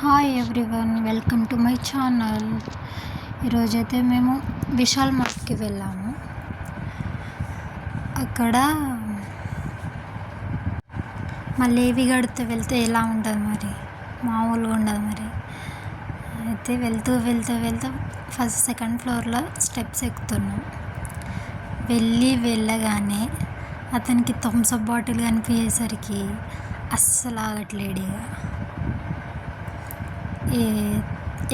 Hi everyone, welcome to my channel. ఈరోజైతే మేము విశాల్ మార్ట్కి వెళ్ళాము. అక్కడ మళ్ళీ ఏవి గడితే వెళ్తే ఎలా ఉంటుంది, మరి మామూలుగా ఉండదు. మరి అయితే వెళ్తూ ఫస్ట్ సెకండ్ ఫ్లోర్లో స్టెప్స్ ఎక్కుతున్నాం. వెళ్ళగానే అతనికి థమ్స్అప్ బాటిల్ కనిపించేసరికి అస్సలు ఆగట్లేడు.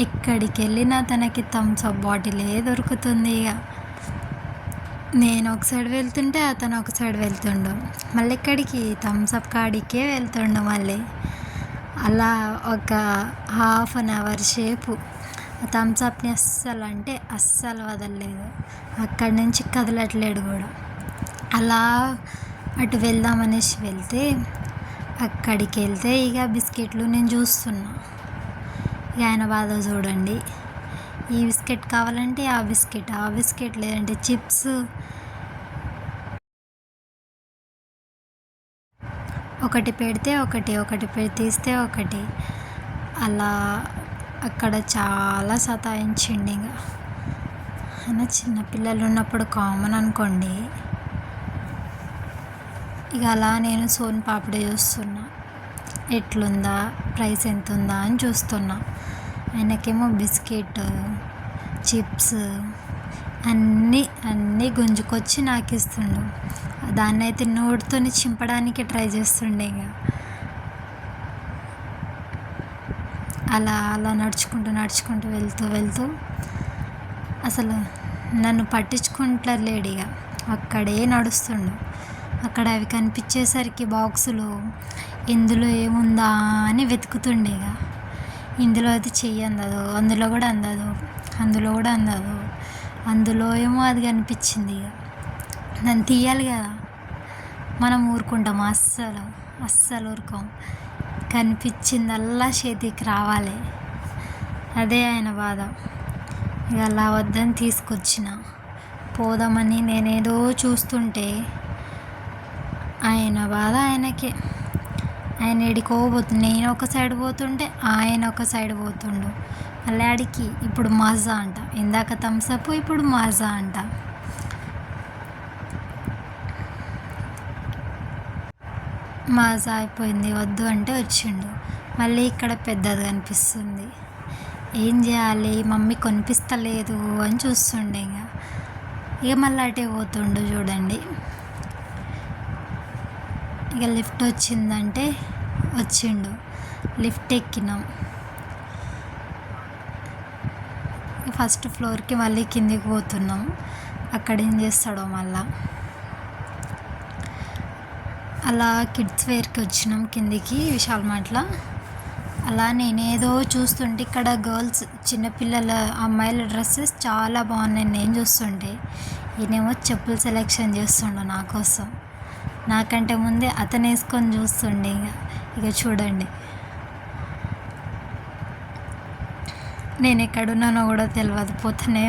ఎక్కడికి వెళ్ళినా తనకి థమ్స్అప్ బాటిలే దొరుకుతుంది. నేను ఒక సైడ్ వెళ్తుంటే అతను ఒక సైడ్ వెళ్తుండు, మళ్ళీ ఎక్కడికి థమ్స్అప్ కాడికే వెళ్తుండు. మళ్ళీ అలా ఒక హాఫ్ అన్ అవర్ సేపు థమ్స్అప్ని అస్సలు వదలలేదు. అక్కడి నుంచి కదలట్లేడు కూడా. అలా అటు వెళ్దామనేసి వెళ్తే అక్కడికి వెళ్తే ఇక బిస్కెట్లు నేను చూస్తున్నా. ఆయన బాధ చూడండి. ఈ బిస్కెట్ కావాలంటే ఆ బిస్కెట్ లేదంటే చిప్స్. ఒకటి పెడితే ఒకటి తీస్తే ఒకటి. అలా అక్కడ చాలా సతాయించిండి. అయినా చిన్నపిల్లలు ఉన్నప్పుడు కామన్ అనుకోండి. ఇక అలా నేను సోన్ పాపిడి చూస్తున్నా, ఎట్లుందా, ప్రైస్ ఎంత ఉందా అని చూస్తున్నా. ఆయనకేమో బిస్కెట్, చిప్స్ అన్నీ గుంజుకొచ్చి నాకు ఇస్తుండు. దాన్ని అయితే నోటితో చింపడానికి ట్రై చేస్తుండే. ఇక అలా నడుచుకుంటూ వెళ్తూ అసలు నన్ను పట్టించుకుంటలేడు. ఇక అక్కడే నడుస్తుండు. అక్కడ అవి కనిపించేసరికి బాక్సులు ఇందులో ఏముందా అని వెతుకుతుండే. ఇక ఇందులో అయితే చెయ్యి అందదు, అందులో కూడా అందదు. అందులో ఏమో అది కనిపించింది. ఇక దాన్ని తీయాలి కదా, మనం ఊరుకుంటాం? అస్సలు ఊరుకోం. కనిపించిందల్లా చేతికి రావాలి. అదే ఆయన బాధ. ఇక అలా వద్దని తీసుకొచ్చిన. పోదామని నేనేదో చూస్తుంటే ఆయన బాధ ఆయనకే. ఆయన ఎడికోబోతుంది. నేను ఒక సైడ్ పోతుంటే ఆయన ఒక సైడ్ పోతుండు. మళ్ళీ ఆడికి ఇప్పుడు మజా అంట. ఇందాక థమ్స్అప్, ఇప్పుడు మజా అంట. మజా అయిపోయింది. వద్దు అంటే వచ్చిండు. మళ్ళీ ఇక్కడ పెద్దది కనిపిస్తుంది. ఏం చేయాలి, మమ్మీ కొనిపిస్తలేదు అని చూస్తుండే. ఇక మళ్ళీ అటే పోతుండు చూడండి. ఇక లిఫ్ట్ వచ్చిందంటే వచ్చిండు. లిఫ్ట్ ఎక్కినాం. ఫస్ట్ ఫ్లోర్కి మళ్ళీ కిందికి పోతున్నాం. అక్కడ ఏం చేస్తాడో మళ్ళా. అలా కిడ్స్ వేర్కి వచ్చినాం కిందికి విశాల్ మార్ట్లో. అలా నేనేదో చూస్తుంటే ఇక్కడ గర్ల్స్, చిన్నపిల్లల అమ్మాయిల డ్రెస్సెస్ చాలా బాగున్నాయి. నేను చూస్తుంటే ఈయనేమో చెప్పులు సెలెక్షన్ చేస్తుండు నా కోసం. నాకంటే ముందే అతను వేసుకొని చూస్తుండే. ఇక చూడండి, నేను ఎక్కడున్నానో కూడా తెలియదు. పోతూనే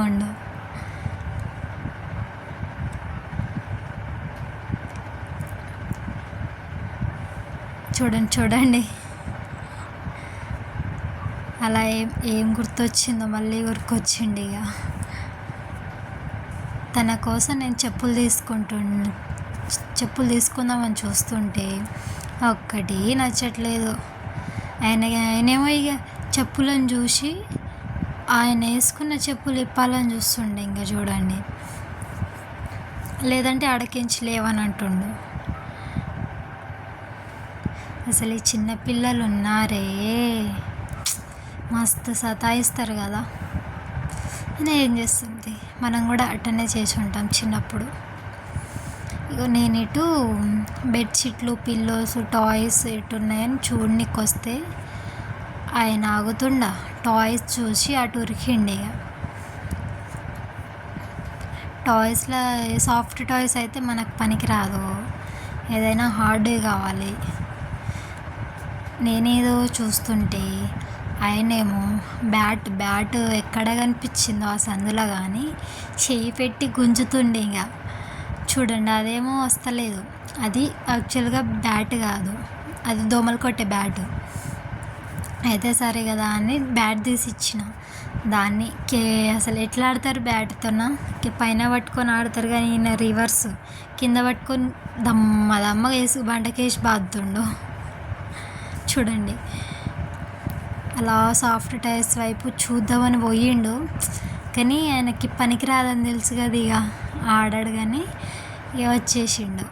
ఉండు. చూడండి. అలా ఏం గుర్తొచ్చిందో మళ్ళీ గుర్తొచ్చింది. ఇక తన కోసం నేను చెప్పులు తీసుకుందామని చూస్తుంటే ఒక్కటి నచ్చట్లేదు. ఆయనేమో ఇక చెప్పులను చూసి ఆయన వేసుకున్న చెప్పులు ఇప్పాలని చూస్తుండే. ఇంకా చూడండి, లేదంటే అడకించి లేవని అంటుండు. అసలు ఈ చిన్నపిల్లలు ఉన్నారే, మస్తు సతాయిస్తారు కదా. అయినా ఏం చేస్తుంది, మనం కూడా అట్టనే చేసి ఉంటాం చిన్నప్పుడు. ఇక నేను ఇటు బెడ్షీట్లు, పిల్లోస్, టాయ్స్ ఎటు ఉన్నాయని చూడనికి వస్తే ఆయన ఆగుతుండా. టాయ్స్ చూసి అటు ఉరికిండి. టాయ్స్లో సాఫ్ట్ టాయ్స్ అయితే మనకు పనికి రాదు, ఏదైనా హార్డ్ కావాలి. నేనేదో చూస్తుంటే ఆయనేమో బ్యాట్ ఎక్కడ కనిపించిందో ఆ సందులో కానీ చేయి పెట్టి గుంజుతుండే. ఇక చూడండి, అదేమో వస్తలేదు. అది యాక్చువల్గా బ్యాట్ కాదు, అది దోమలు కొట్టే బ్యాట్. అయితే సరే కదా అని బ్యాట్ తీసి ఇచ్చిన. దాన్ని అసలు ఎట్లా ఆడతారు బ్యాట్తోన, పైన పట్టుకొని ఆడతారు కానీ ఈయన రివర్స్ కింద పట్టుకొని దమ్మ దమ్మగా వేసి బండకేసి బాదుతుండు. చూడండి, అలా సాఫ్ట్ టైర్స్ వైపు చూద్దామని పోయిండు, కానీ ఆయనకి పనికి రాదని తెలుసు కదా, ఇక ఆడాడు కానీ ఇక వచ్చేసిండు.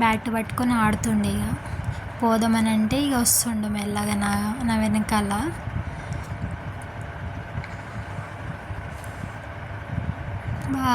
బ్యాట్ పట్టుకొని ఆడుతుండే, ఇక పోదామని అంటే ఇక వస్తుండు మెల్లగా నా వెనకాల. బా